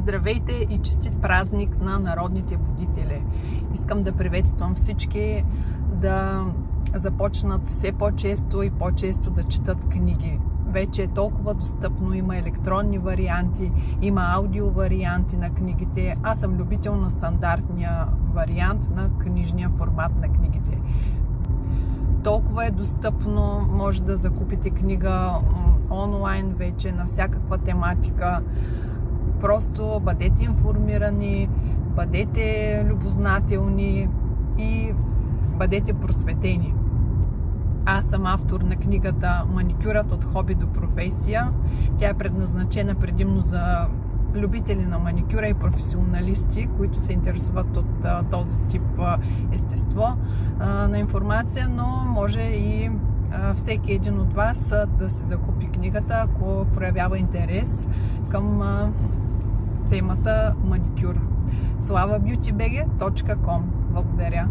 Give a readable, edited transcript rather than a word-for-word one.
Здравейте и честит празник на народните будители! Искам да приветствам всички да започнат все по-често и по-често да четат книги. Вече е толкова достъпно, има електронни варианти, има аудио варианти на книгите. Аз съм любител на стандартния вариант на книжния формат на книгите. Толкова е достъпно, може да закупите книга онлайн вече на всякаква тематика. Просто бъдете информирани, бъдете любознателни и бъдете просветени. Аз съм автор на книгата "Маникюрът от хоби до професия". Тя е предназначена предимно за любители на маникюра и професионалисти, които се интересуват от този тип естество на информация, но може и всеки един от вас да си закупи книгата, ако проявява интерес към темата маникюр. SlavaBeautyBG.com. Благодаря!